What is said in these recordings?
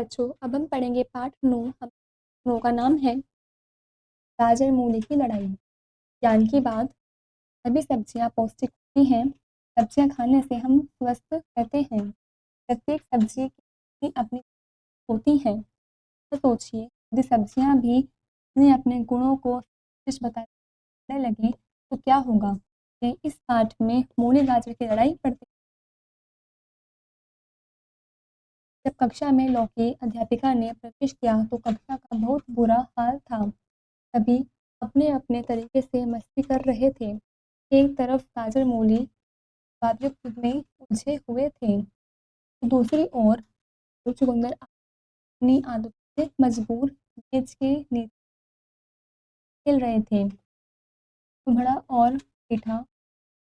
बच्चों, अब हम पढ़ेंगे पाठ 9। हम 9 का नाम है गाजर मूली की लड़ाई। ज्ञान की बात। सभी सब्जियां पौष्टिक होती हैं। सब्जियां खाने से हम स्वस्थ रहते हैं। प्रत्येक सब्जी की अपनी होती हैं। तो सोचिए, यदि सब्जियां भी अपने अपने गुणों को कुछ बताने लगे तो क्या होगा। ये इस पाठ में मूली गाजर की लड़ाई पढ़ते। जब कक्षा में लौकी अध्यापिका ने प्रवेश किया तो कक्षा का बहुत बुरा हाल था। सभी अपने अपने तरीके से मस्ती कर रहे थे। एक तरफ गाजर मूली वादयुक्त में उलझे हुए थे, दूसरी ओर चुकंदर अपनी आदतों से मजबूर मेज के नीचे खेल रहे थे। कुम्हड़ा और पेठा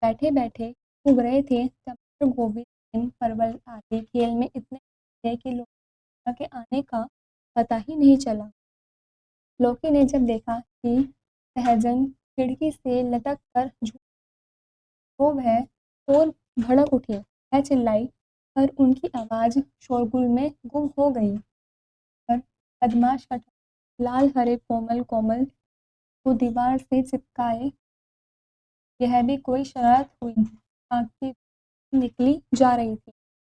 बैठे बैठे उग रहे थे। टमाटर गोभी सीम परवल आदि खेल में इतने थे कि लौकी के आने का पता ही नहीं चला। लौकी ने जब देखा कि सहजन खिड़की से लटक कर वो वह और भड़क उठी। वह चिल्लाई, पर उनकी आवाज़ शोरगुल में गुम हो गई। पर बदमाश का लाल हरे कोमल कोमल को दीवार से चिपकाए यह भी कोई शरारत हुई। आग की निकली जा रही थी।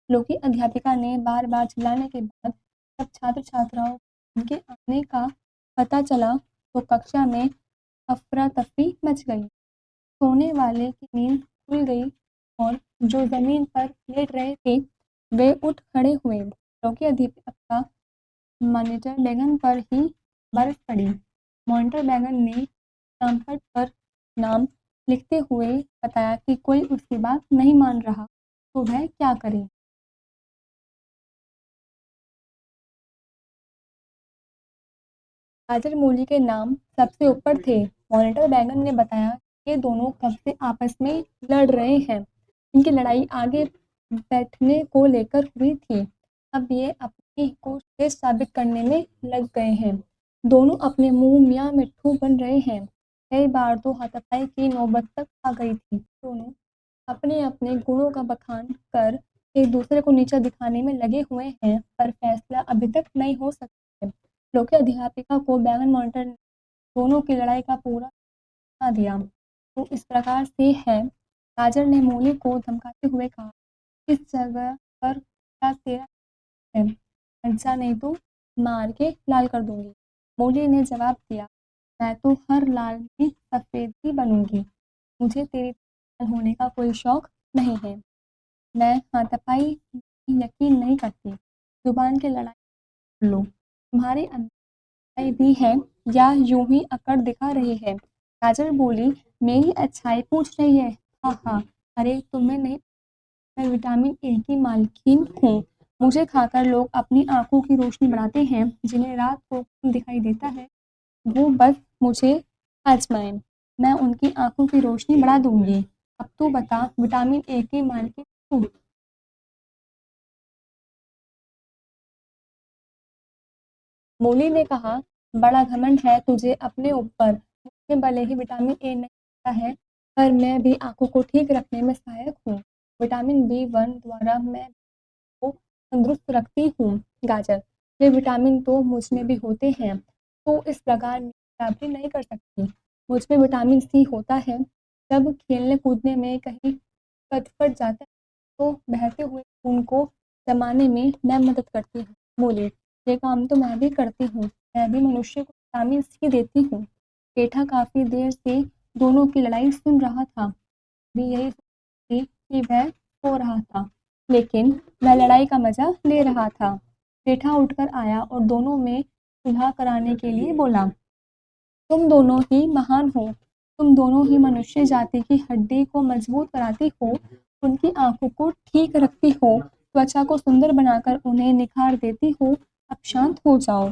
लौकी अध्यापिका ने बार बार चिल्लाने के बाद जब छात्र छात्राओं को उनके आने का पता चला तो कक्षा में अफरा तफरी मच गई। सोने वाले की नींद खुल गई और जो ज़मीन पर लेट रहे थे वे उठ खड़े हुए। लौकी अध्यापक का मॉनिटर बैगन पर ही बरस पड़ी। मॉनिटर बैगन ने पैम्फलेट पर नाम लिखते हुए बताया कि कोई उसकी बात नहीं मान रहा तो वह क्या करे। गाजर मूली के नाम सबसे ऊपर थे। मॉनिटर बैगन ने बताया ये दोनों कब से आपस में लड़ रहे हैं। इनकी लड़ाई आगे बैठने को लेकर हुई थी। अब ये अपनी को तेज साबित करने में लग गए हैं। दोनों अपने मुंह मियाँ मिट्ठू बन रहे हैं। कई बार तो हाथापाई की नौबत तक आ गई थी। दोनों अपने अपने गुणों का बखान कर एक दूसरे को नीचा दिखाने में लगे हुए हैं, पर फैसला अभी तक नहीं हो सका है। लौकी अध्यापिका को बैगन मॉनिटर ने दोनों की लड़ाई का पूरा बता दिया। तो इस प्रकार से है। गाजर ने मूली को धमकाते हुए कहा, इस जगह पर क्या तेरा है? अच्छा नहीं तो मार के लाल कर दूंगी। मूली ने जवाब दिया, मैं तो हर लाल में सफ़ेद ही बनूंगी। मुझे तेरी तरह होने का कोई शौक नहीं है। मैं हाथापाई यकीन नहीं करती। जुबान की लड़ाई लो। तुम्हारे अंदर भी है या यूं ही अकड़ दिखा रही है। गाजर बोली, मेरी अच्छाई पूछ रही है। हाँ हाँ, अरे तुम्हें नहीं, मैं विटामिन ए की मालकिन हूँ। मुझे खाकर लोग अपनी आंखों की रोशनी बढ़ाते हैं। जिन्हें रात को खून दिखाई देता है वो बस मुझे आजमाएं। मैं उनकी आंखों की रोशनी बढ़ा दूंगी। अब तू बता, विटामिन ए की मालकिन तू। मूली ने कहा, बड़ा घमंड है तुझे अपने ऊपर। मुझे भले ही विटामिन ए नहीं मिलता है, पर मैं भी आंखों को ठीक रखने में सहायक हूँ। विटामिन बी 1 द्वारा मैं को तंदुरुस्त रखती हूँ। गाजर, ये विटामिन तो मुझ में भी होते हैं, तो इस प्रकार मैं बराबरी नहीं कर सकती। मुझ में विटामिन सी होता है। जब खेलने कूदने में कहीं कद फट जाता है तो बहते हुए खून को जमाने में मैं मदद करती हूँ। बोले, ये काम तो मैं भी करती हूँ। मैं भी मनुष्य को विटामिन सी देती हूँ। पेठा काफ़ी देर से दोनों की लड़ाई सुन रहा था। भी यही थी कि वह सो रहा था, लेकिन वह लड़ाई का मज़ा ले रहा था। पेठा उठकर आया और दोनों में सुलह कराने के लिए बोला, तुम दोनों ही महान हो। तुम दोनों ही मनुष्य जाति की हड्डी को मजबूत कराती हो, उनकी आंखों को ठीक रखती हो, त्वचा को सुंदर बनाकर उन्हें निखार देती हो। अब शांत हो जाओ।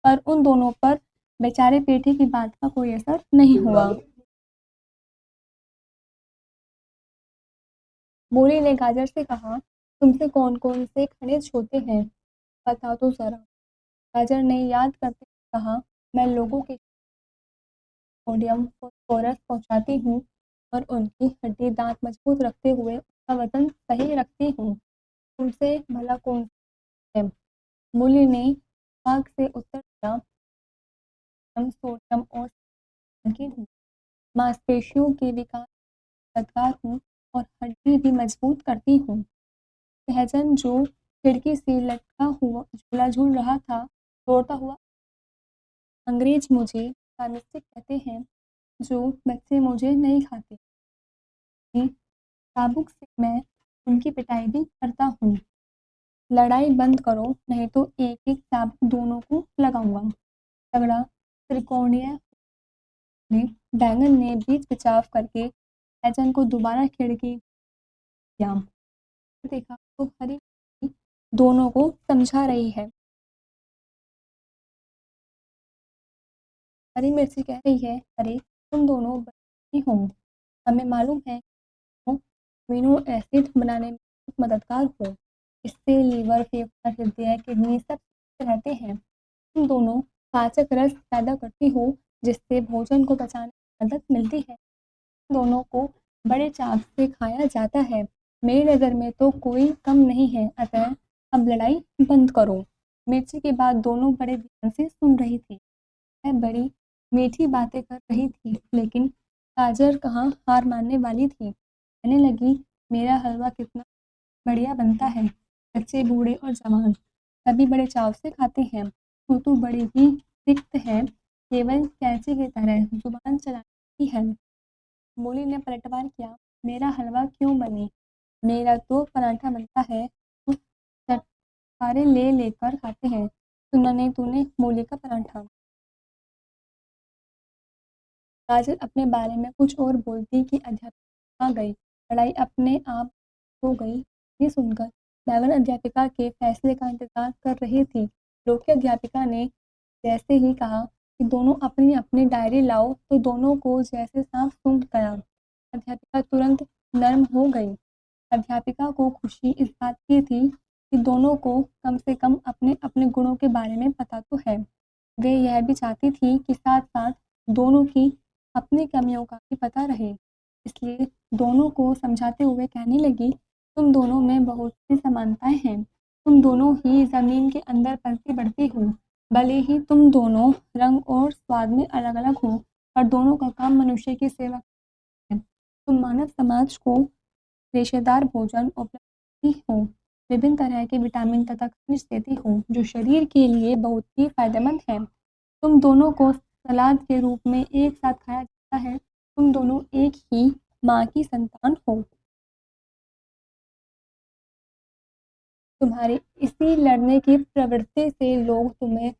पर उन दोनों पर बेचारे पेठे की बात का कोई असर नहीं हुआ। मूली ने गाजर से कहा, तुमसे कौन कौन से खनिज होते हैं, बता तो जरा। गाजर ने याद करते हुए कहा, मैं लोगों के सोडियम फॉस्फोरस पहुंचाती हूँ और उनकी हड्डी दांत मजबूत रखते हुए उनका वजन सही रखती हूँ। तुमसे भला कौन है? मूली ने भाग से उत्तर दिया, "हम सोडियम और की हूँ, मांसपेशियों के विकास में मददगार हूँ और हड्डी भी मजबूत करती हूँ।" सहजन जो खिड़की से लटका हुआ झूला झूल रहा था, दौड़ता हुआ, "अंग्रेज मुझे केमिस्ट्री कहते हैं, जो बच्चे मुझे नहीं खाते। चाबुक से मैं उनकी पिटाई भी करता हूँ। लड़ाई बंद करो, नहीं तो एक-एक चाबुक दोनों को लगाऊँगा।" तगड़ा त्रिकोणीय ने बैंगन ने बीच बचाव करके सहजन को दोबारा खिड़की किया। देखा तो हरी दोनों को समझा रही है। हरी मिर्ची कह रही है, "अरे तुम दोनों बच्चे हो, हमें मालूम है तुम अमीनो एसिड बनाने में बहुत मददगार हो, इससे लीवर, फेफड़ा, हृदय, किडनी सब ठीक रहते हैं। तुम दोनों पाचक रस पैदा करती हो, जिससे भोजन को पचाने में मदद मिलती है। तुम दोनों को बड़े चाव से खाया जाता है। मेरी नज़र में तो कोई कम नहीं है, अतः अब लड़ाई बंद करो।" मिर्ची की बात दोनों बड़े ध्यान से सुन रही थी। वह बड़ी मीठी बातें कर रही थी, लेकिन गाजर कहाँ हार मानने वाली थी। कहने लगी, "मेरा हलवा कितना बढ़िया बनता है, बच्चे, बूढ़े और जवान सभी बड़े चाव से खाते हैं। तू तो बड़ी ही तिक्त है, केवल कैंची की तरह जुबान चलाती है।" मूली ने पलटवार किया, "मेरा हलवा क्यों बने? मेरा तो पराठा बनता है, तो चटखारे ले लेकर खाते हैं। सुना नहीं तूने मूली का पराठा?" गाजर अपने बारे में कुछ और बोलती कि अध्यापिका आ गई। लड़ाई अपने आप हो गई। ये सुनकर बैंगन अध्यापिका के फैसले का इंतजार कर रही थी। लौकी अध्यापिका ने जैसे ही कहा कि दोनों अपनी अपनी डायरी लाओ, तो दोनों को जैसे सांप सूंघ गया। अध्यापिका तुरंत नर्म हो गई। अध्यापिका को खुशी इस बात की थी कि दोनों को कम से कम अपने अपने गुणों के बारे में पता तो है। वे यह भी चाहती थी कि साथ साथ दोनों की अपनी कमियों का भी पता रहे। इसलिए दोनों को समझाते हुए कहने लगी, "तुम दोनों में बहुत सी समानताएं हैं। तुम दोनों ही ज़मीन के अंदर पलती बढ़ती हो। भले ही तुम दोनों रंग और स्वाद में अलग अलग हो, पर दोनों का काम मनुष्य की सेवा है। तुम मानव समाज को रेशेदार भोजन उपलब्ध कराती हो, विभिन्न तरह के विटामिन तथा खनिज देती हो, जो शरीर के लिए बहुत ही फायदेमंद है। तुम दोनों को सलाद के रूप में एक साथ खाया जाता है। तुम दोनों एक ही माँ की संतान हो। तुम्हारी इसी लड़ने की प्रवृत्ति से लोग तुम्हें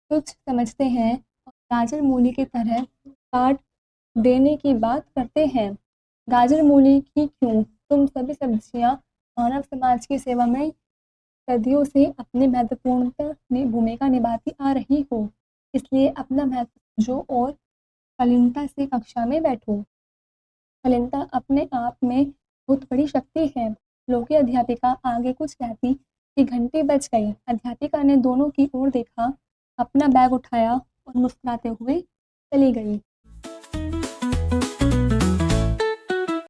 तुच्छ समझते हैं और गाजर मूली की तरह काट देने की बात करते हैं। गाजर मूली ही क्यों, तुम सभी सब्जियां मानव समाज की सेवा में सदियों से अपनी महत्वपूर्ण भूमिका निभाती आ रही हो। इसलिए अपना महत्व समझो और शालीनता से कक्षा में बैठो। शालीनता अपने आप में बहुत बड़ी शक्ति है। लौकी अध्यापिका आगे कुछ कहती कि घंटी बज गई। अध्यापिका ने दोनों की ओर देखा, अपना बैग उठाया और मुस्कुराते हुए चली गई।